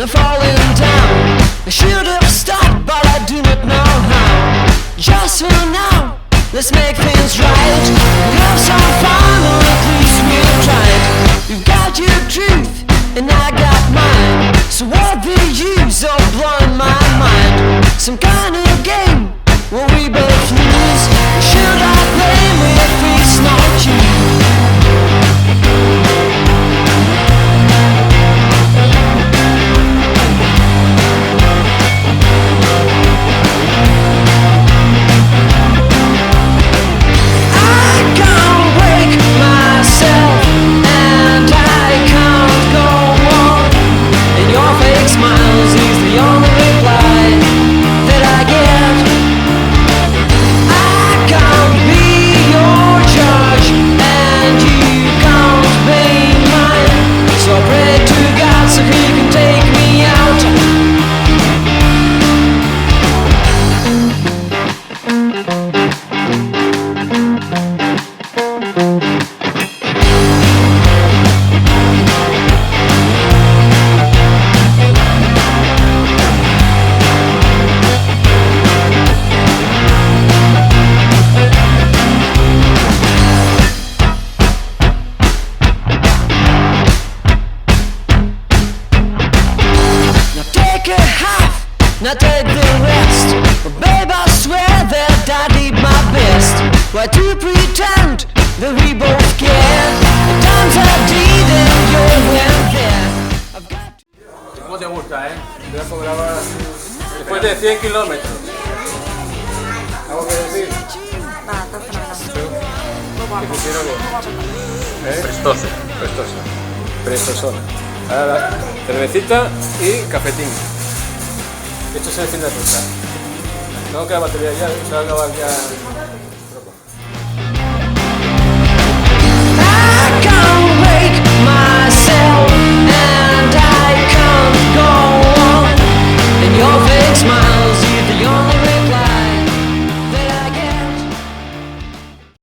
Falling down, I should have stopped, but I do not know how. Just for now, let's make things right. We have some fun, or at least we'll try it. You've got your truth, and I got mine. So what the use of blowing my mind? Some kind of game where we both lose. Should I blame if it's not you? Now take the rest, but babe I swear that I did my best. Why to pretend that we both care? The times I did and you weren't there. I've got to... ¿Cómo te gusta, Te grabar después de 100 kilómetros. ¿Algo que decir? Nada, está fenomenal. ¿Qué pusieron bien? Prestoso. Prestosón. Ahora cervecita y cafetín. Esto se enciende a tocar. Tengo que la batería ya, se va a acabar ya.